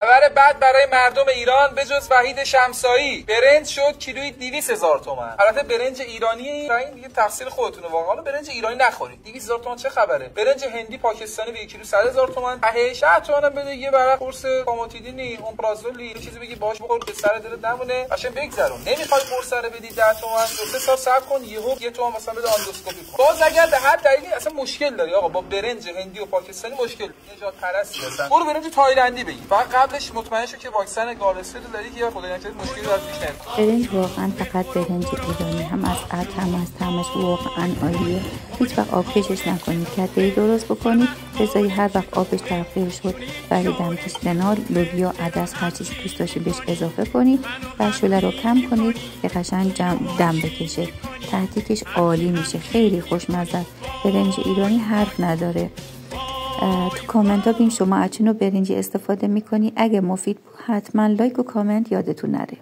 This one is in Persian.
خبر بعد برای مردم ایران به جز وحید شمسایی، برنج شد کیلویی 200,000 تومان. البته برنج ایرانی این دیگه تقصیر خودتونه واقعا. برنج ایرانی نخورید. 200,000 تومان چه خبره؟ برنج هندی پاکستانی به 1 کیلو 100,000 تومان. تهش 10 تومن بده یه برای قرص پاموتیدینی، اومپرازولی، چیزی بگی باش بخور که سر دلت نمونه. قشنگ بگذرون. نمیخوای قرص رو بدی 10 تومن، 2 سال صبر کن یهو 1 تومن مثلا بده آندوسکوپی کن. باز اگر به هر دلیلی اصلا مشکل داری آقا با برنج هندی و پاکستانی مشکل، نجات پرستی هستن، برو برنج تایلندی بگیر. فقط قبلش مطمئن شو که واکسن گارسفیل داری که یا خدای نکرده مشکلی از پیش نیاد. برنج واقعا فقط برنج ایرانی هم از عطر هم از طعمش واقعا عالیه. هیچ وقت آبکشش نکنید. کده‌ای درست بکنید بذاری هر وقت آبش تغییر شد برای دمکش سنال، لوبیا، عدس هر چیزی دوست داشتید بهش اضافه کنید و شوله رو کم کنید که قشنگ دم بکشه. تحتیکش عالی میشه، خیلی خوشمزه. برنج ایرانی حرف نداره. تو کامنت ها ببین شما از چه نوع برنجی استفاده میکنی. اگه مفید بود حتما لایک و کامنت یادتون نره.